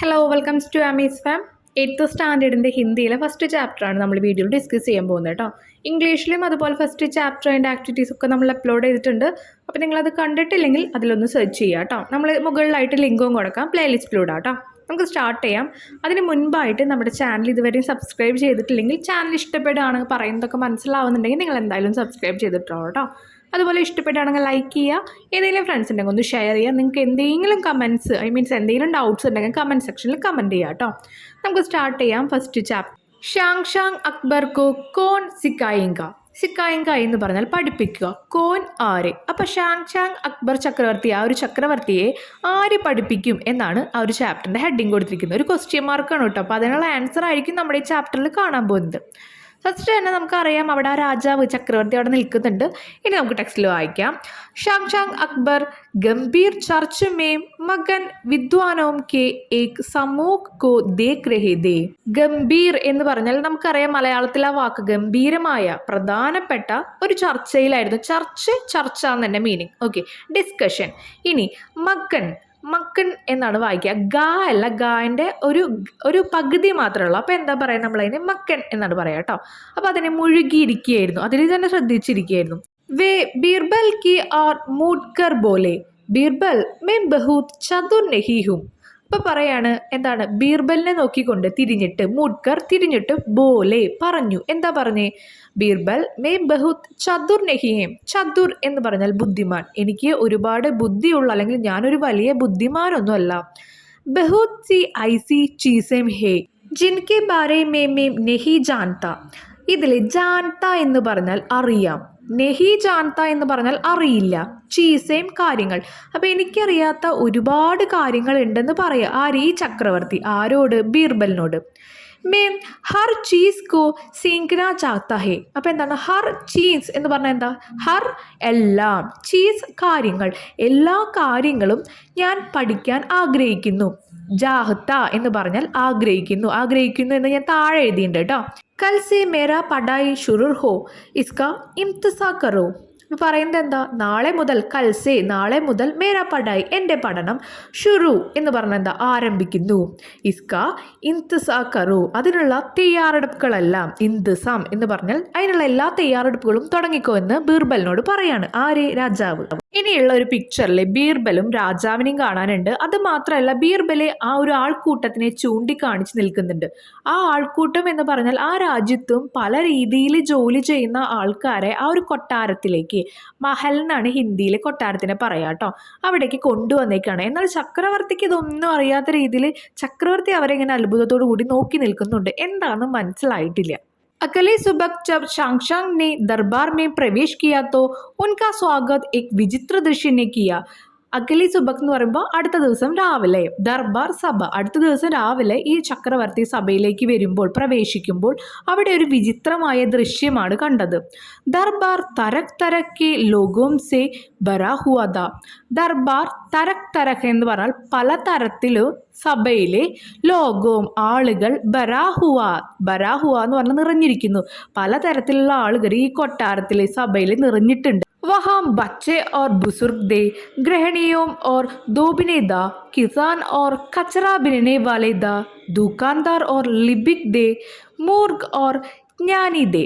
Hello welcomes to അമീസ് farm. 8th സ്റ്റാൻഡേർഡിൻ്റെ ഹിന്ദിയിലെ ഫസ്റ്റ് ചാപ്റ്ററാണ് നമ്മൾ വീഡിയോയിൽ ഡിസ്കസ് ചെയ്യാൻ പോകുന്നത് കേട്ടോ. ഇംഗ്ലീഷിലും അതുപോലെ ഫസ്റ്റ് ചാപ്റ്റർ അതിൻ്റെ ആക്ടിവിറ്റീസ് ഒക്കെ നമ്മൾ അപ്ലോഡ് ചെയ്തിട്ടുണ്ട്. അപ്പോൾ നിങ്ങളത് കണ്ടിട്ടില്ലെങ്കിൽ അതിലൊന്ന് സെർച്ച് ചെയ്യുക കേട്ടോ. നമ്മൾ മുകളിലായിട്ട് ലിങ്കും കൊടുക്കാം, പ്ലേലിസ്റ്റിലൂടെ കേട്ടോ. നമുക്ക് സ്റ്റാർട്ട് ചെയ്യാം. അതിന് മുൻപായിട്ട് നമ്മുടെ ചാനൽ ഇതുവരെയും സബ്സ്ക്രൈബ് ചെയ്തിട്ടില്ലെങ്കിൽ ചാനൽ ഇഷ്ടപ്പെടുകയാണ്, പറയുന്നതൊക്കെ മനസ്സിലാവുന്നുണ്ടെങ്കിൽ നിങ്ങൾ എന്തായാലും സബ്സ്ക്രൈബ് ചെയ്തിട്ടോ കേട്ടോ. അതുപോലെ ഇഷ്ടപ്പെട്ടാണെങ്കിൽ ലൈക്ക് ചെയ്യുക, ഏതെങ്കിലും ഫ്രണ്ട്സ് ഉണ്ടെങ്കിൽ ഒന്ന് ഷെയർ ചെയ്യുക. നിങ്ങൾക്ക് എന്തെങ്കിലും കമൻറ്റ്സ് എന്തെങ്കിലും ഡൗട്ട്സ് ഉണ്ടെങ്കിൽ കമൻറ്റ് സെക്ഷനിൽ കമൻറ്റ് ചെയ്യുക കേട്ടോ. നമുക്ക് സ്റ്റാർട്ട് ചെയ്യാം. First chapter. ഷാങ് അക്ബർ കോ കോൺ സിക്കായിങ്ക. സിക്കായിങ്ക എന്ന് പറഞ്ഞാൽ പഠിപ്പിക്കുക. കോൻ ആര്. അപ്പോൾ ഷാങ് അക്ബർ ചക്രവർത്തി, ആ ഒരു ചക്രവർത്തിയെ ആര് പഠിപ്പിക്കും എന്നാണ് ആ ഒരു ചാപ്റ്ററിൻ്റെ ഹെഡിങ് കൊടുത്തിരിക്കുന്നത്. ഒരു ക്വസ്റ്റ്യൻ മാർക്കാണ് കേട്ടോ. അപ്പോൾ അതിനുള്ള ആൻസർ ആയിരിക്കും നമ്മുടെ ഈ ചാപ്റ്ററിൽ കാണാൻ പോകുന്നത്. ഫസ്റ്റ് തന്നെ നമുക്കറിയാം, അവിടെ ആ രാജാവ് ചക്രവർത്തി അവിടെ നിൽക്കുന്നുണ്ട്. ഇനി നമുക്ക് ടെക്സ്റ്റിൽ വായിക്കാം. ഷാങ് അക്ബർ ഗംഭീർ ചർച്ച മേ മകൻ വിദ്വാനോം കെ ഏക് സമൂഹ് കോ ദേഖ് രഹേ ദേ. ഗംഭീർ എന്ന് പറഞ്ഞാൽ നമുക്കറിയാം മലയാളത്തിൽ ആ വാക്ക് ഗംഭീരമായ, പ്രധാനപ്പെട്ട ഒരു ചർച്ചയിലായിരുന്നു. ചർച്ച എന്ന് തന്നെ മീനിങ്. Okay, discussion. ഇനി മക്കൻ എന്നാണ് വായിക്കുക. ഗാ അല്ല, ഗാൻ്റെ ഒരു പകുതി മാത്രമേ ഉള്ളൂ. അപ്പോൾ എന്താ പറയുക, നമ്മളതിനെ മക്കൻ എന്നാണ് പറയുക കേട്ടോ. അപ്പോൾ അതിനെ മുഴുകിയിരിക്കുകയായിരുന്നു, അതിൽ തന്നെ ശ്രദ്ധിച്ചിരിക്കുകയായിരുന്നു. വേ ബീർബൽ കി R മൂഡ്കർ bole Birbal may ബഹുത് Chatur നഹി ഹും. അപ്പോൾ പറയാണ്, എന്താണ്, ബീർബലിനെ നോക്കിക്കൊണ്ട് തിരിഞ്ഞിട്ട്, മൂഡ്കർ തിരിഞ്ഞിട്ട്, ബോലെ പറഞ്ഞു. എന്താ പറഞ്ഞേ? ബീർബൽ മേ ബഹുത് ചതുർ നഹിയേം. ചതുർ എന്ന് പറഞ്ഞാൽ ബുദ്ധിമാൻ. എനിക്ക് ഒരുപാട് ബുദ്ധിയുള്ള, അല്ലെങ്കിൽ ഞാനൊരു വലിയ ബുദ്ധിമാനൊന്നും അല്ല. ബഹുത് സി ഐസി ചീസേം ഹേ ജിൻകെ ബാരെ മേ നെഹി ജാൻത. ഇതിൽ ജാൻത എന്ന് പറഞ്ഞാൽ അറിയാം, നെഹി ജാൻത എന്ന് പറഞ്ഞാൽ അറിയില്ല. ചീസേം കാര്യങ്ങൾ. അപ്പോൾ എനിക്കറിയാത്ത ഒരുപാട് കാര്യങ്ങൾ ഉണ്ടെന്ന് പറയാം. ആര്? ഈ ചക്രവർത്തി. ആരോട്? ബീർബലിനോട്. മേം ഹർ ചീസ് കോ സീഖ്ന ചാഹ്താ ഹേ. അപ്പോൾ എന്താണ് ഹർ ചീസ് എന്ന് പറഞ്ഞാൽ? എന്താ? ഹർ എല്ലാം, ചീസ് കാര്യങ്ങൾ, എല്ലാ കാര്യങ്ങളും ഞാൻ പഠിക്കാൻ ആഗ്രഹിക്കുന്നു. ജാഹ്ത എന്ന് പറഞ്ഞാൽ ആഗ്രഹിക്കുന്നു എന്ന് ഞാൻ താഴെ എഴുതിയിട്ടുണ്ട് കേട്ടോ. കൽ സെ മേരാ പഠായി ശുറൂർ ഹോ ഇസ്കാ ഇംതിസാ കറോ. പറയുന്നത് എന്താ? നാളെ മുതൽ മേരാ പഠായി, എൻ്റെ പഠനം, ഷുറു എന്ന് പറഞ്ഞാൽ എന്താ? ആരംഭിക്കുന്നു. ഇസ്ക ഇൻതിസാ കറു, അതിനുള്ള തയ്യാറെടുപ്പുകളെല്ലാം. ഇന്തിസാം എന്ന് പറഞ്ഞാൽ അതിനുള്ള എല്ലാ തയ്യാറെടുപ്പുകളും തുടങ്ങിക്കോ എന്ന് ബീർബലിനോട് പറയാണ്. ആര്? രാജാവ്. ഇനിയുള്ള ഒരു പിക്ചറിൽ ബീർബലും രാജാവിനെയും കാണാനുണ്ട്. അത് മാത്രമല്ല, ബീർബലെ ആ ഒരു ആൾക്കൂട്ടത്തിനെ ചൂണ്ടിക്കാണിച്ച് നിൽക്കുന്നുണ്ട്. ആ ആൾക്കൂട്ടം എന്ന് പറഞ്ഞാൽ ആ രാജ്യത്തും പല രീതിയിൽ ജോലി ചെയ്യുന്ന ആൾക്കാരെ ആ ഒരു കൊട്ടാരത്തിലേക്ക്, മഹൽ എന്നാണ് ഹിന്ദിയിൽ കൊട്ടാരത്തിനെ പറയാം കേട്ടോ, അവിടേക്ക് കൊണ്ടുവന്നേക്കാണ്. എന്നാൽ ചക്രവർത്തിക്ക് ഇതൊന്നും അറിയാത്ത രീതിയിൽ ചക്രവർത്തി അവരെ ഇങ്ങനെ അത്ഭുതത്തോടു കൂടി നോക്കി നിൽക്കുന്നുണ്ട്. എന്താണെന്ന് മനസ്സിലായിട്ടില്ല. अगले सुबह जब शांगशांग ने दरबार में प्रवेश किया तो उनका स्वागत एक विचित्र दृश्य ने किया. അഗലി സുബക് എന്ന് പറയുമ്പോൾ അടുത്ത ദിവസം രാവിലെ, ദർബാർ സഭ, അടുത്ത ദിവസം രാവിലെ ഈ ചക്രവർത്തി സഭയിലേക്ക് പ്രവേശിക്കുമ്പോൾ അവിടെ ഒരു വിചിത്രമായ ദൃശ്യമാണ് കണ്ടത്. ദർബാർ തരക് ലോഗോം സെ ഭരാ ഹുവാ ദാ. ദർബാർ തരക് എന്ന് പറഞ്ഞാൽ പലതരത്തിലും സഭയിലെ ലോകവും ആളുകൾ ബരാഹുവ എന്ന് പറഞ്ഞാൽ നിറഞ്ഞിരിക്കുന്നു. പലതരത്തിലുള്ള ആളുകൾ ഈ കൊട്ടാരത്തിലെ സഭയിൽ നിറഞ്ഞിട്ടുണ്ട്. वहाँ बच्चे और बुजुर्ग दे, गृहिणियों और दोबिने दा, किसान और कचरा बिनने वाले दा, दुकानदार और लिबिक दे, मूर्ख और ज्ञानी दे.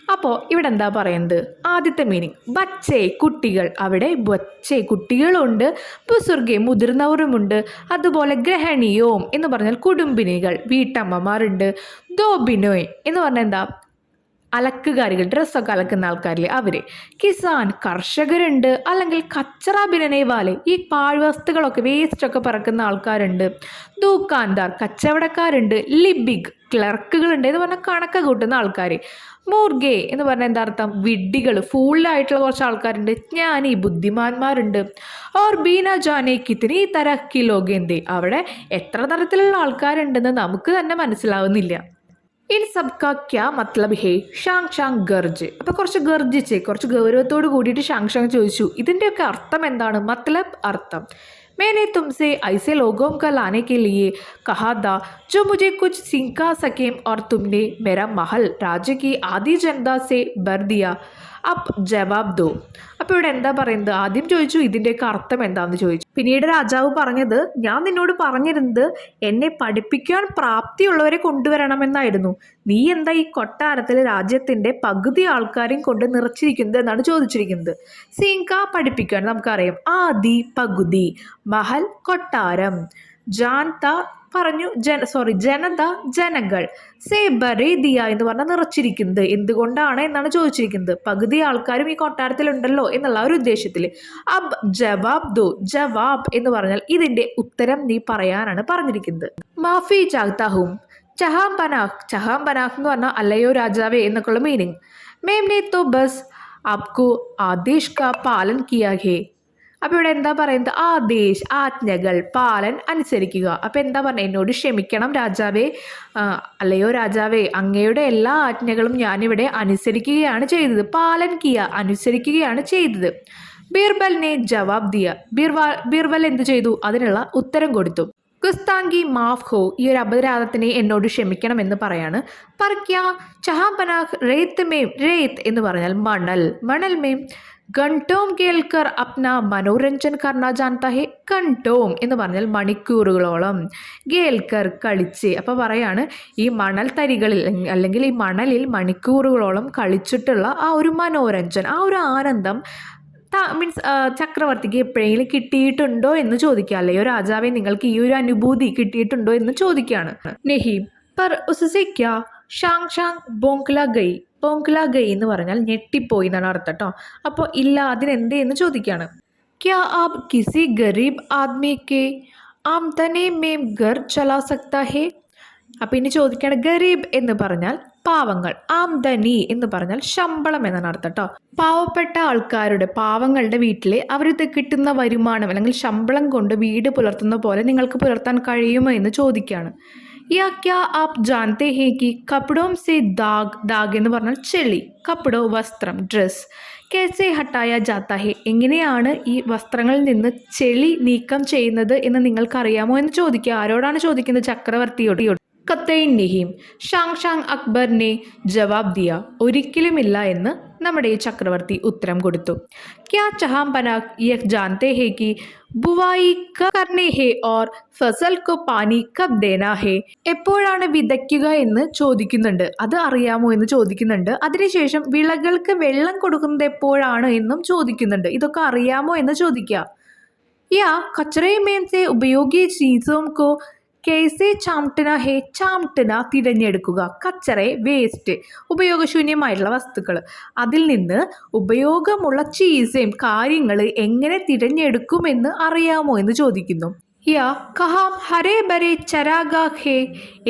അപ്പോൾ ഇവിടെ എന്താ പറയുന്നത്? ആദ്യത്തെ മീനിങ് ബച്ചെ, കുട്ടികൾ. അവിടെ ബച്ചെ കുട്ടികളുണ്ട്, ബുസുർഗെ മുതിർന്നവരുമുണ്ട്, അതുപോലെ ഗ്രഹണിയോം എന്ന് പറഞ്ഞാൽ കുടുംബിനികൾ, വീട്ടമ്മമാരുണ്ട്, ദോബിനോയ് എന്ന് പറഞ്ഞാൽ എന്താ? അലക്കുകാരികൾ, ഡ്രസ്സൊക്കെ അലക്കുന്ന ആൾക്കാരില്ലേ അവര്. കിസാൻ കർഷകരുണ്ട്, അല്ലെങ്കിൽ കച്ചറ ബിനനെ വാലെ ഈ പാഴ്വസ്തുക്കളൊക്കെ വേസ്റ്റൊക്കെ പറക്കുന്ന ആൾക്കാരുണ്ട്. ദൂക്കാന്താർ കച്ചവടക്കാരുണ്ട്. ലിബിഗ് ക്ലർക്കുകളുണ്ട് എന്ന് പറഞ്ഞാൽ കണക്ക് കൂട്ടുന്ന ആൾക്കാർ. മൂർഗെ എന്ന് പറഞ്ഞാൽ എന്താ അർത്ഥം? വിഡ്ഢികൾ, ഫൂളിലായിട്ടുള്ള കുറച്ച് ആൾക്കാരുണ്ട്. ജ്ഞാനി ബുദ്ധിമാന്മാരുണ്ട്. ഓർ ബീന ജാനെ കിത്നി തരഹ് ലോകേന്ദേ. അവിടെ എത്ര തരത്തിലുള്ള ആൾക്കാരുണ്ടെന്ന് നമുക്ക് തന്നെ മനസ്സിലാവുന്നില്ല. ഇൻ സബ്കാ ക്യാ മത്ലബ് ഹേ ഷാങ് ഗർജ്. അപ്പോൾ കുറച്ച് ഗൗരവത്തോട് കൂടിയിട്ട് ഷാങ് ചോദിച്ചു, ഇതിൻ്റെയൊക്കെ അർത്ഥം എന്താണ്? മത്ലബ്, അർത്ഥം. मैंने तुमसे ऐसे लोगों का लाने के लिए कहा था जो मुझे कुछ सिखा सकें और तुमने मेरा महल राज्य की आधी जनता से भर दिया. അബ് ജവാബ് ദോ. അപ്പോൾ ഇവിടെ എന്താ പറയുന്നത്? ആദ്യം ചോദിച്ചു ഇതിൻ്റെയൊക്കെ അർത്ഥം എന്താണെന്ന് ചോദിച്ചു. പിന്നീട് രാജാവ് പറഞ്ഞത്, ഞാൻ നിന്നോട് പറഞ്ഞിരുന്നത് എന്നെ പഠിപ്പിക്കാൻ പ്രാപ്തിയുള്ളവരെ കൊണ്ടുവരണമെന്നായിരുന്നു. നീ എന്താ ഈ കൊട്ടാരത്തിൽ രാജ്യത്തിൻ്റെ പകുതി ആൾക്കാരെയും കൊണ്ട് നിറച്ചിരിക്കുന്നത് എന്നാണ് ചോദിച്ചിരിക്കുന്നത്. സീങ്ക പഠിപ്പിക്കാൻ നമുക്കറിയാം. ആദി പകുതി, മഹൽ കൊട്ടാരം, ജാൻത പറഞ്ഞു ജനത ജനങ്ങൾ, സേബറെ ദിയ എന്ന് പറഞ്ഞാൽ നിറച്ചിരിക്കുന്നത് എന്തുകൊണ്ടാണ് എന്നാണ് ചോദിച്ചിരിക്കുന്നത്. പകുതി ആൾക്കാരും ഈ കൊട്ടാരത്തിലുണ്ടല്ലോ എന്നുള്ള ഒരു ഉദ്ദേശത്തിൽ. അബ് ജവാബ് ദോ, ജവാബ് എന്ന് പറഞ്ഞാൽ ഇതിന്റെ ഉത്തരം നീ പറയാനാണ് പറഞ്ഞിരിക്കുന്നത്. മാഫി ചാഹ്താഹും, ചഹാം പനാഹ്, ചഹാം പനാഹ് എന്ന് പറഞ്ഞാൽ അല്ലയോ രാജാവേ എന്നൊക്കെയുള്ള മീനിങ്. മേംനെ തോ ബസ് ആപ്കോ ആദേശ് കാ പാലൻ കിയാ ഹേ. അപ്പോൾ ഇവിടെ എന്താ പറയുന്നത്? ആദേശ്, ആജ്ഞകൾ, പാലൻ, അനുസരിക്കുക. അപ്പോൾ എന്താ പറയുക? എന്നോട് ക്ഷമിക്കണം രാജാവേ, അല്ലയോ രാജാവേ, അങ്ങയുടെ എല്ലാ ആജ്ഞകളും ഞാനിവിടെ അനുസരിക്കുകയാണ് ചെയ്തത്. പാലൻ കിയ, അനുസരിക്കുകയാണ് ചെയ്തത്. ബീർബലിനെ ജവാബ് ദിയ, ബീർബൽ എന്ത് ചെയ്തു? അതിനുള്ള ഉത്തരം കൊടുത്തു. ഗുസ്താങ്കി മാഫ് ഹോ, ഈ ഒരു അപരാധത്തിനെ എന്നോട് ക്ഷമിക്കണം എന്ന് പറയാണ്. പർക്യ ചഹാം പനാഹ് റേത്ത് മേം, റേത്ത് എന്ന് പറഞ്ഞാൽ മണൽ, മണൽ മേം ഘണ്ടോം കേൾക്കർ അപ്ന മനോരഞ്ജൻ കർണ ജാൻതാ ഹേ. ഘണ്ടോം എന്ന് പറഞ്ഞാൽ മണിക്കൂറുകളോളം, കേൾക്കർ കളിച്ച്. അപ്പോൾ പറയാണ് ഈ മണൽ തരികളിൽ അല്ലെങ്കിൽ ഈ മണലിൽ മണിക്കൂറുകളോളം കളിച്ചിട്ടുള്ള ആ ഒരു മനോരഞ്ജൻ, ആ ഒരു ആനന്ദം മീൻസ് ചക്രവർത്തിക്ക് എപ്പോഴെങ്കിലും കിട്ടിയിട്ടുണ്ടോ എന്ന് ചോദിക്കുക. അല്ലയോ രാജാവേ, നിങ്ങൾക്ക് ഈ ഒരു അനുഭൂതി കിട്ടിയിട്ടുണ്ടോ എന്ന് ചോദിക്കുകയാണ്. നെഹീം പർ ഉസ്സെ ക്യാ ഷാങ് ഷാങ് ബോങ്ക്ല ഗൈ, ബോങ്ക്ല ഗൈ എന്ന് പറഞ്ഞാൽ ഞെട്ടിപ്പോയി എന്നാണ് അർത്ഥം കേട്ടോ. അപ്പോൾ ഇല്ല, അതിനെന്ത് എന്ന് ചോദിക്കുകയാണ്. ക്യാ ആപ് കിസി ഗരീബ് ആദ്മി കെ ആംദനി മേം ഘർ ചലാ സക്താ ഹേ. അപ്പം ഇനി ചോദിക്കുകയാണ്, ഗരീബ് എന്ന് പറഞ്ഞാൽ പാവങ്ങൾ, ആംദനി എന്ന് പറഞ്ഞാൽ ശമ്പളം എന്നാണ് അർത്ഥം കേട്ടോ. പാവപ്പെട്ട ആൾക്കാരുടെ, പാവങ്ങളുടെ വീട്ടിലെ അവർക്ക് കിട്ടുന്ന വരുമാനം അല്ലെങ്കിൽ ശമ്പളം കൊണ്ട് വീട് പുലർത്തുന്ന പോലെ നിങ്ങൾക്ക് പുലർത്താൻ കഴിയുമോ എന്ന് ചോദിക്കുകയാണ്. യാ ക്യാ ആപ് ജാൻതേ ഹേ കി കപ്പടോം സെ ദാഗ്, ദാഗ് എന്ന് പറഞ്ഞാൽ ചെളി, കപ്പടോ വസ്ത്രം, ഡ്രസ്, കേസെ ഹട്ടായ ജാത്ത ഹേ, എങ്ങനെയാണ് ഈ വസ്ത്രങ്ങളിൽ നിന്ന് ചെളി നീക്കം ചെയ്യുന്നത് എന്ന് നിങ്ങൾക്കറിയാമോ എന്ന് ചോദിക്കുക. ആരോടാണ് ചോദിക്കുന്നത്? ചക്രവർത്തിയോട്. കത്തൈൻ നിഹീം, ഷാങ് ഷാങ് അക്ബർ നെ ജവാബ് ദിയ, ഒരിക്കലുമില്ല എന്ന് നമ്മുടെ ഈ ചക്രവർത്തി ഉത്തരം കൊടുത്തു. ക്യാ ചഹാം പനാഹ് യഹ് ജാൻതേ ഹേ കി ബുവായി കബ് കർണേ ഹേ ഓർ ഫസൽ കോ പാനി കബ് ദേനാ ഹേ. എപ്പോഴാണ് വിതയ്ക്കുക എന്ന് ചോദിക്കുന്നുണ്ട്, അത് അറിയാമോ എന്ന് ചോദിക്കുന്നുണ്ട്. അതിനുശേഷം വിളകൾക്ക് വെള്ളം കൊടുക്കുന്നത് എപ്പോഴാണ് എന്നും ചോദിക്കുന്നുണ്ട്. ഇതൊക്കെ അറിയാമോ എന്ന് ചോദിക്കുക. യാ കച്ചറേ മേം സെ ഉപയോഗി ചീസോം കോ കേസെ ചാംട്ടന ഹേ, ചാംട്ടന തിരഞ്ഞെടുക്കുക, കച്ചറെ വേസ്റ്റ്, ഉപയോഗശൂന്യമായിട്ടുള്ള വസ്തുക്കൾ, അതിൽ നിന്ന് ഉപയോഗമുള്ള ചീസയും കാര്യങ്ങൾ എങ്ങനെ തിരഞ്ഞെടുക്കുമെന്ന് അറിയാമോ എന്ന് ചോദിക്കുന്നു. യാ കഹാം ഹരേ ബരേ ചരാഗാ ഹേ,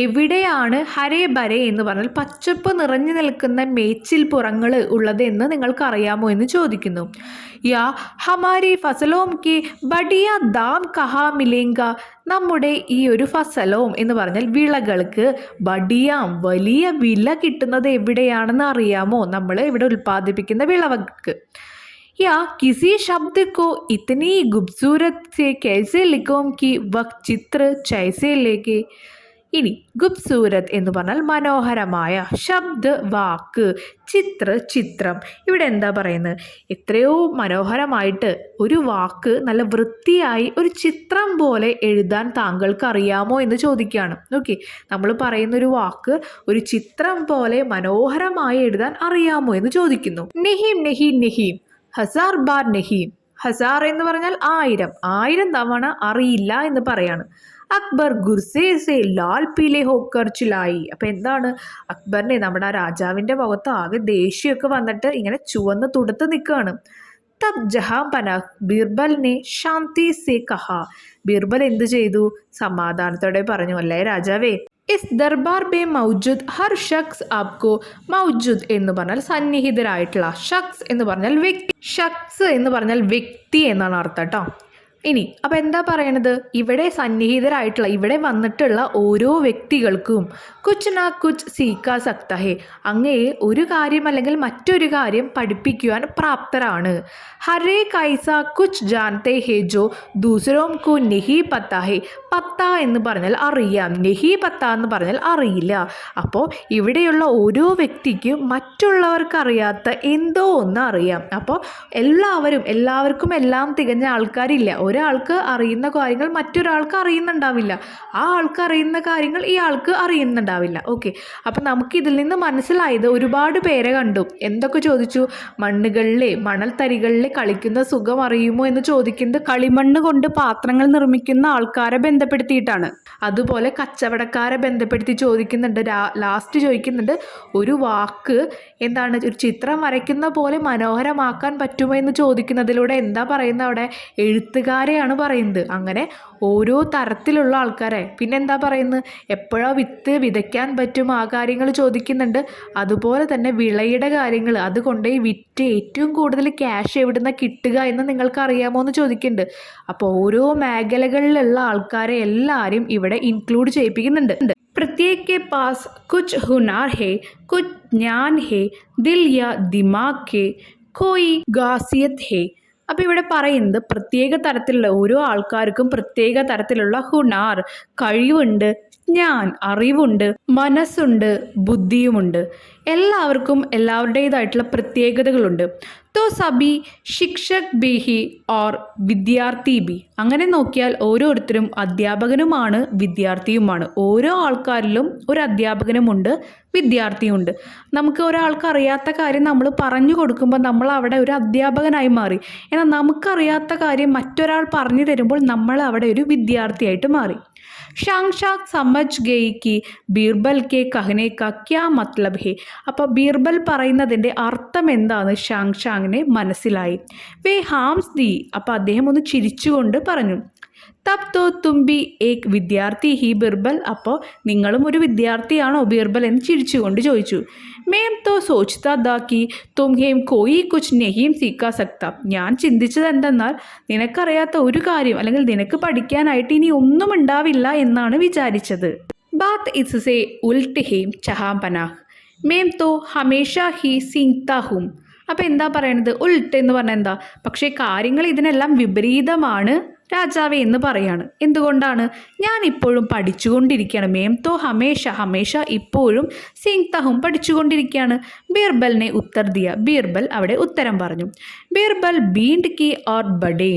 എവിടെയാണ് ഹരേ ബരേ എന്ന് പറഞ്ഞാൽ പച്ചപ്പ് നിറഞ്ഞു നിൽക്കുന്ന മേച്ചിൽ പുറങ്ങൾ ഉള്ളത് എന്ന് നിങ്ങൾക്ക് അറിയാമോ എന്ന് ചോദിക്കുന്നു. യാ ഹമാരി ഫസലോം കി ബഡിയ ദാം കഹാ മിലേങ്ക, നമ്മുടെ ഈ ഒരു ഫസലോം എന്ന് പറഞ്ഞാൽ വിളകൾക്ക് ബഡിയാം, വലിയ വില കിട്ടുന്നത് എവിടെയാണെന്ന് അറിയാമോ? നമ്മൾ ഇവിടെ ഉൽപ്പാദിപ്പിക്കുന്ന വിളകൾക്ക്. या किसी शब्द को इतनी खूबसूरत से कैसे लिखों कि वह चित्र जैसे लेके. ഇനി ഗുബ്സൂരത്ത് എന്ന് പറഞ്ഞാൽ മനോഹരമായ, ശബ്ദ് വാക്ക്, ചിത്ര ചിത്രം. ഇവിടെ എന്താ പറയുന്നത്? എത്രയോ മനോഹരമായിട്ട് ഒരു വാക്ക് നല്ല വൃത്തിയായി ഒരു ചിത്രം പോലെ എഴുതാൻ താങ്കൾക്ക് അറിയാമോ എന്ന് ചോദിക്കുകയാണ്. ഓക്കെ, നമ്മൾ പറയുന്നൊരു വാക്ക് ഒരു ചിത്രം പോലെ മനോഹരമായി എഴുതാൻ അറിയാമോ എന്ന് ചോദിക്കുന്നു. നെഹീം നെഹീം നെഹീം ഹസാർ ബാർ നെഹീം. ഹസാർ എന്ന് പറഞ്ഞാൽ 1000, 1000 തവണ അറിയില്ല എന്ന് പറയാണ്. അക്ബർ ഗുർസേ സെ ലാൽ പീലെ ഹോക്കർ ചിലായി. അപ്പം എന്താണ്? അക്ബറിനെ, നമ്മുടെ ആ രാജാവിൻ്റെ മുഖത്ത് ആകെ ദേഷ്യമൊക്കെ വന്നിട്ട് ഇങ്ങനെ ചുവന്ന് തുടുത്ത് നിൽക്കുകയാണ്. തബ് ജഹാം പനാഹ് ബീർബലിനെ ശാന്തി സെ കഹാ. ബീർബൽ എന്ത് ചെയ്തു? സമാധാനത്തോടെ പറഞ്ഞു, അല്ലേ രാജാവേ, ഇസ് ദർബാർ ബേ മൗജൂദ് ഹർ ഷഖ്സ് ആപ്കോ. മൗജൂദ് എന്ന് പറഞ്ഞാൽ സന്നിഹിതരായിട്ടുള്ള, ഷഖ്സ് എന്ന് പറഞ്ഞാൽ വ്യക്തി, ഷഖ്സ് എന്ന് പറഞ്ഞാൽ വ്യക്തി എന്നാണ് അർത്ഥം കേട്ടോ. ഇനി അപ്പോൾ എന്താ പറയണത്, ഇവിടെ സന്നിഹിതരായിട്ടുള്ള ഇവിടെ വന്നിട്ടുള്ള ഓരോ വ്യക്തികൾക്കും കുച്ച് നാ കുച്ച് സീക്കാ സക്ത ഹേ, അങ്ങയെ ഒരു കാര്യം അല്ലെങ്കിൽ മറ്റൊരു കാര്യം പഠിപ്പിക്കുവാൻ പ്രാപ്തരാണ്. ഹരേ കൈസ കുച്ച് ജാൻതേ ഹേ ജോ ദൂസരോം കോ നെഹി പത്താ ഹേ. പത്ത എന്ന് പറഞ്ഞാൽ അറിയാം, നെഹി പത്ത എന്ന് പറഞ്ഞാൽ അറിയില്ല. അപ്പോൾ ഇവിടെയുള്ള ഓരോ വ്യക്തിക്കും മറ്റുള്ളവർക്ക് അറിയാത്ത എന്തോ ഒന്ന് അറിയാം. അപ്പോൾ എല്ലാവർക്കും എല്ലാം തികഞ്ഞ ആൾക്കാരില്ല. ഒരാൾക്ക് അറിയുന്ന കാര്യങ്ങൾ മറ്റൊരാൾക്ക് അറിയുന്നുണ്ടാവില്ല, ആ ആൾക്ക് അറിയുന്ന കാര്യങ്ങൾ ഈ ആൾക്ക് അറിയുന്നുണ്ടാവില്ല. ഓക്കെ, അപ്പം നമുക്കിതിൽ നിന്ന് മനസ്സിലായത് ഒരുപാട് പേരെ കണ്ടു. എന്തൊക്കെ ചോദിച്ചു? മണ്ണുകളിലെ മണൽത്തരികളിലെ കളിക്കുന്ന സുഖം അറിയുമോ എന്ന് ചോദിക്കുന്നത് കളിമണ്ണ് കൊണ്ട് പാത്രങ്ങൾ നിർമ്മിക്കുന്ന ആൾക്കാരെ ബന്ധപ്പെടുത്തിയിട്ടാണ്. അതുപോലെ കച്ചവടക്കാരെ ബന്ധപ്പെടുത്തി ചോദിക്കുന്നുണ്ട്. ലാസ്റ്റ് ചോദിക്കുന്നുണ്ട്, ഒരു വാക്ക് എന്താണ് ഒരു ചിത്രം വരയ്ക്കുന്ന പോലെ മനോഹരമാക്കാൻ പറ്റുമോ എന്ന് ചോദിക്കുന്നതിലൂടെ എന്താ പറയുന്നത്? അവിടെ എഴുത്തുകാരെയാണ് പറയുന്നത്. അങ്ങനെ ഓരോ തരത്തിലുള്ള ആൾക്കാരെ. പിന്നെന്താ പറയുന്നത്? എപ്പോഴാ വിത്ത് വിതയ്ക്കാൻ പറ്റും, ആ കാര്യങ്ങൾ ചോദിക്കുന്നുണ്ട്. അതുപോലെ തന്നെ വിളയുടെ കാര്യങ്ങൾ, അതുകൊണ്ട് വിറ്റ് ഏറ്റവും കൂടുതൽ ക്യാഷ് എവിടുന്ന കിട്ടുക എന്ന് നിങ്ങൾക്ക് അറിയാമോ എന്ന് ചോദിക്കുന്നുണ്ട്. അപ്പോൾ ഓരോ മേഖലകളിലുള്ള ആൾക്കാരെ എല്ലാവരും ഇവിടെ ഇൻക്ലൂഡ് ചെയ്യിപ്പിക്കുന്നുണ്ട്. प्रत्येक के पास कुछ हुनर है, कुछ ज्ञान है, दिल या दिमाग के कोई खासियत है. അപ്പോൾ ഇവിടെ പറയുന്നത് പ്രത്യേക തരത്തിലുള്ള ഓരോ ആൾക്കാർക്കും പ്രത്യേക തരത്തിലുള്ള ഹുനാർ കഴിവുണ്ട്, അറിവുണ്ട്, മനസ്സുണ്ട്, ബുദ്ധിയുമുണ്ട്. എല്ലാവർക്കും എല്ലാവരുടേതായിട്ടുള്ള പ്രത്യേകതകളുണ്ട്. तो सभी शिक्षक भी ही और विद्यार्थी भी. അങ്ങനെ നോക്കിയാൽ ഓരോരുത്തരും അധ്യാപകനുമാണ് വിദ്യാർത്ഥിയുമാണ്. ഓരോ ആൾക്കാരിലും ഒരു അധ്യാപകനുമുണ്ട്, വിദ്യാർത്ഥിയുമുണ്ട്. നമുക്ക് ഒരാൾക്ക് അറിയാത്ത കാര്യം നമ്മൾ പറഞ്ഞു കൊടുക്കുമ്പോൾ നമ്മൾ അവിടെ ഒരു അധ്യാപകനായി മാറി. എന്നാൽ നമുക്കറിയാത്ത കാര്യം മറ്റൊരാൾ പറഞ്ഞു തരുമ്പോൾ നമ്മൾ അവിടെ ഒരു വിദ്യാർത്ഥിയായിട്ട് മാറി. ഷാങ്ഷാങ് സമജ് ഗയി കി ബീർബൽ കെ കഹനെ കാ ക്യാ മത്ലബ് ഹേ. അപ്പോൾ ബീർബൽ പറയുന്നതിൻ്റെ അർത്ഥം എന്താണ് ഷാങ്ഷാങ്ങിനെ മനസ്സിലായി. വേ ഹാംസ് ദി. അപ്പോൾ അദ്ദേഹം ഒന്ന് ചിരിച്ചുകൊണ്ട് പറഞ്ഞു, തബ് തോ തും ബി ഏക് വിദ്യാർത്ഥി ഹി ബീർബൽ. അപ്പോൾ നിങ്ങളും ഒരു വിദ്യാർത്ഥിയാണോ ബീർബൽ എന്ന് ചിരിച്ചുകൊണ്ട് ചോദിച്ചു. മേം തോ സോച്ച്താ ദാ കി തുംഹേം കോയി കുച്ച് നെഹീം സീക്കാ സക്ത. ഞാൻ ചിന്തിച്ചത് എന്തെന്നാൽ നിനക്കറിയാത്ത ഒരു കാര്യം അല്ലെങ്കിൽ നിനക്ക് പഠിക്കാനായിട്ട് ഇനി ഒന്നും ഉണ്ടാവില്ല എന്നാണ് വിചാരിച്ചത്. ബാത്ത് ഇസ്സേ ഉൽട്ട് ഹേം ചഹാം പനാഹ് മേം തോ ഹമേഷ ഹി സീങ്താ ഹും. അപ്പോൾ എന്താ പറയണത്? ഉൾട്ട് എന്ന് പറഞ്ഞാൽ എന്താ? പക്ഷേ കാര്യങ്ങൾ ഇതിനെല്ലാം വിപരീതമാണ് രാജാവേ എന്ന് പറയാണ്. എന്തുകൊണ്ടാണ്? ഞാൻ ഇപ്പോഴും പഠിച്ചുകൊണ്ടിരിക്കുകയാണ്. മേം തോ ഹമേഷ ഇപ്പോഴും സിങ്തഹും പഠിച്ചുകൊണ്ടിരിക്കുകയാണ്. ബീർബലിനെ ഉത്തർ ദിയ. ബീർബൽ അവിടെ ഉത്തരം പറഞ്ഞു. ബീർബൽ ബീൻഡ് കി ഓർ ബഡേ.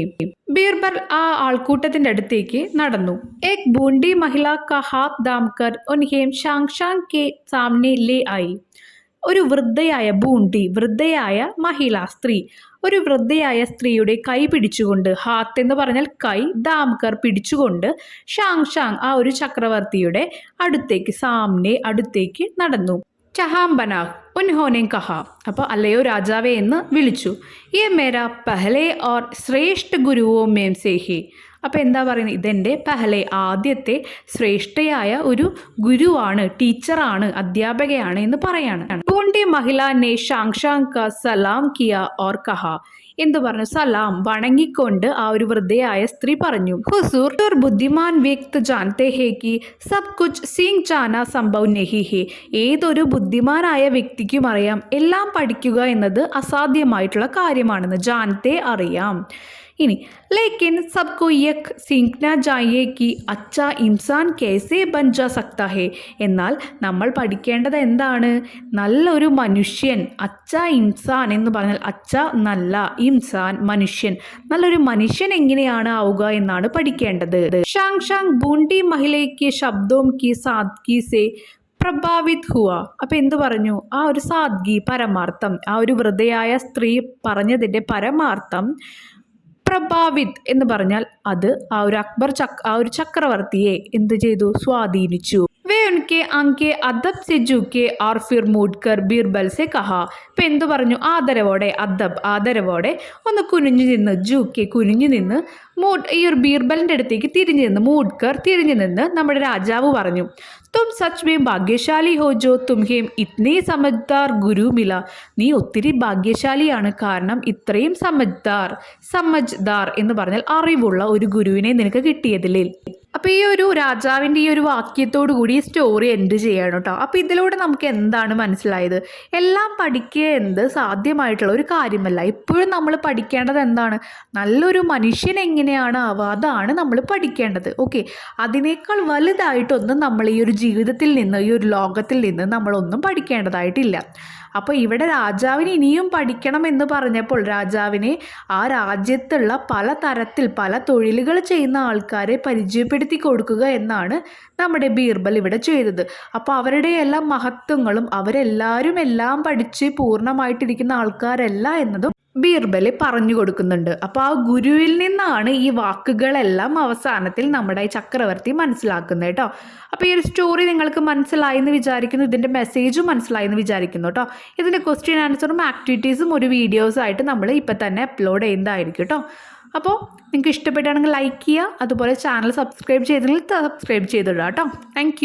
ബീർബൽ ആ ആൾക്കൂട്ടത്തിൻ്റെ അടുത്തേക്ക് നടന്നു. ഏക് ബൂണ്ടി മഹിള കാ ഹാത്ത് ദാംകർ ഉൻഹേം ഷാങ്ഷാങ് കെ സാമനെ ലേ ആയി. ഒരു വൃദ്ധയായ മഹിള സ്ത്രീ, ഒരു വൃദ്ധയായ സ്ത്രീയുടെ കൈ പിടിച്ചുകൊണ്ട്, ഹാത്ത് എന്ന് പറഞ്ഞാൽ കൈ, ദാംകർ പിടിച്ചുകൊണ്ട്, ഷാങ്ഷാങ് ആ ഒരു ചക്രവർത്തിയുടെ അടുത്തേക്ക് നടന്നു. ചഹാം ബനാഹ് ഉൻഹോനെ കഹാ. അപ്പോൾ അല്ലയോ രാജാവേ എന്ന് വിളിച്ചു. യേ മേരാ പഹലെ ഓർ ശ്രേഷ്ഠ ഗുരുവോ മേം സേ ഹേ. അപ്പോൾ എന്താ പറയുന്നത്? ഇതെൻ്റെ ആദ്യത്തെ ശ്രേഷ്ഠയായ ഒരു ഗുരുവാണ്, ടീച്ചറാണ്, അധ്യാപകയാണ് എന്ന് പറയാണ്. ബൂണ്ടി മഹിള നെ ഷാങ്ഷാങ് കാ സലാം കിയ ഓർ കഹാ. എന്തു പറഞ്ഞു? സലാം, വണങ്ങിക്കൊണ്ട് ആ ഒരു വൃദ്ധയായ സ്ത്രീ പറഞ്ഞു, ഹുസൂർ ഒരു ബുദ്ധിമാൻ വ്യക്തി ജാനത്തെ ഹേ കി സബ് കുച്ച് സീങ് ജാന സംഭവ് നഹി ഹേ. ഏതൊരു ബുദ്ധിമാനായ വ്യക്തിക്കും അറിയാം എല്ലാം പഠിക്കുക എന്നത് അസാധ്യമായിട്ടുള്ള കാര്യമാണെന്ന്. ജാനത്തെ അറിയാം. ഇനി ലേക്കിൻ സബ്കോ യക് സീഖ്നാ ജായേ കി അച്ഛാ ഇൻസാൻ കേസേ ബൻ ജാ സക്താ ഹേ. എന്നാൽ നമ്മൾ പഠിക്കേണ്ടത് എന്താണ്? നല്ലൊരു മനുഷ്യൻ, അച്ഛാ ഇൻസാൻ എന്ന് പറഞ്ഞാൽ അച്ഛ നല്ല, ഇൻസാൻ മനുഷ്യൻ, നല്ലൊരു മനുഷ്യൻ എങ്ങനെയാണ് ആവുക എന്നാണ് പഠിക്കേണ്ടത്. ഷാങ്ഷാങ് ബൂണ്ടി മഹിളയ്ക്ക് ശബ്ദോം കി സാദ്ഗി സേ പ്രഭാവിത് ഹുവ. അപ്പോൾ എന്തു പറഞ്ഞു? ആ ഒരു സാദ്ഗി, പരമാർത്ഥം, ആ ഒരു വൃദ്ധയായ സ്ത്രീ പറഞ്ഞതിൻ്റെ പരമാർത്ഥം പ്രഭാവിത് എന്ന് പറഞ്ഞാൽ അത് ആ ഒരു ചക്രവർത്തിയെ എന്ത് ചെയ്തു? സ്വാധീനിച്ചു. വേ ഉൻകെ ആങ്കെ അദബ് സെ ജൂക്കെ ആർ ഫിർ മൂഡ്കർ ബീർബൽ സെ കഹാ. ഇപ്പം എന്തു പറഞ്ഞു? ആദരവോടെ, അദബ് ആദരവോടെ ഒന്ന് കുനിഞ്ഞു നിന്ന്, ജൂക്കെ കുനിഞ്ഞു നിന്ന്, മൂഡ് ഈ ഒരു ബീർബലിൻ്റെ അടുത്തേക്ക് തിരിഞ്ഞു നിന്ന്, മൂഡ്കർ തിരിഞ്ഞു നിന്ന് നമ്മുടെ രാജാവ് പറഞ്ഞു, തും സച്ച് മേ ഭാഗ്യശാലി ഹോ ജോ തുംഹേം ഇത്നേ സമജ്ദാർ ഗുരു മില. നീ ഒത്തിരി ഭാഗ്യശാലിയാണ്, കാരണം ഇത്രയും സമജ്ദാർ എന്ന് പറഞ്ഞാൽ അറിവുള്ള ഒരു ഗുരുവിനെ നിനക്ക് കിട്ടിയതില്ലേ. അപ്പോൾ ഈ ഒരു രാജാവിൻ്റെ ഈ ഒരു വാക്യത്തോടു കൂടി ഈ സ്റ്റോറി എൻഡ് ചെയ്യണം കേട്ടോ. അപ്പോൾ ഇതിലൂടെ നമുക്ക് എന്താണ് മനസ്സിലായത്? എല്ലാം പഠിക്കുക എന്ത് സാധ്യമായിട്ടുള്ള ഒരു കാര്യമല്ല. ഇപ്പോഴും നമ്മൾ പഠിക്കേണ്ടത് എന്താണ്? നല്ലൊരു മനുഷ്യൻ എങ്ങനെയാണ് ആവുക, അതാണ് നമ്മൾ പഠിക്കേണ്ടത്. ഓക്കെ, അതിനേക്കാൾ വലുതായിട്ടൊന്നും നമ്മൾ ഈ ഒരു ജീവിതത്തിൽ നിന്ന്, ഈ ഒരു ലോകത്തിൽ നിന്ന് നമ്മളൊന്നും പഠിക്കേണ്ടതായിട്ടില്ല. അപ്പോൾ ഇവിടെ രാജാവിന് ഇനിയും പഠിക്കണം എന്ന് പറഞ്ഞപ്പോൾ രാജാവിനെ ആ രാജ്യത്തുള്ള പല തൊഴിലുകൾ ചെയ്യുന്ന ആൾക്കാരെ പരിചയപ്പെടുത്തി കൊടുക്കുക എന്നാണ് നമ്മുടെ ബീർബൽ ഇവിടെ ചെയ്തത്. അപ്പോൾ അവരുടെ എല്ലാ മഹത്വങ്ങളും അവരെല്ലാവരും എല്ലാം പഠിച്ച് പൂർണ്ണമായിട്ടിരിക്കുന്ന ആൾക്കാരല്ല എന്നതും ബീർബൽ പറഞ്ഞു കൊടുക്കുന്നുണ്ട്. അപ്പോൾ ആ ഗുരുവിൽ നിന്നാണ് ഈ വാക്കുകളെല്ലാം അവസാനത്തിൽ നമ്മുടെ ചക്രവർത്തി മനസ്സിലാക്കുന്നത് കേട്ടോ. അപ്പോൾ ഈ ഒരു സ്റ്റോറി നിങ്ങൾക്ക് മനസ്സിലായി എന്ന് വിചാരിക്കുന്നു, ഇതിൻ്റെ മെസ്സേജും മനസ്സിലായി എന്ന് വിചാരിക്കുന്നു കേട്ടോ. ഇതിൻ്റെ ക്വസ്റ്റ്യൻ ആൻസറും ആക്ടിവിറ്റീസും ഒരു വീഡിയോസായിട്ട് നമ്മൾ ഇപ്പം തന്നെ അപ്ലോഡ് ചെയ്യുന്നതായിരിക്കും കേട്ടോ. അപ്പോൾ നിങ്ങൾക്ക് ഇഷ്ടപ്പെട്ടാണെങ്കിൽ ലൈക്ക് ചെയ്യുക, അതുപോലെ ചാനൽ സബ്സ്ക്രൈബ് ചെയ്തിട്ടുണ്ടെങ്കിൽ സബ്സ്ക്രൈബ് ചെയ്തിടുക കേട്ടോ. താങ്ക്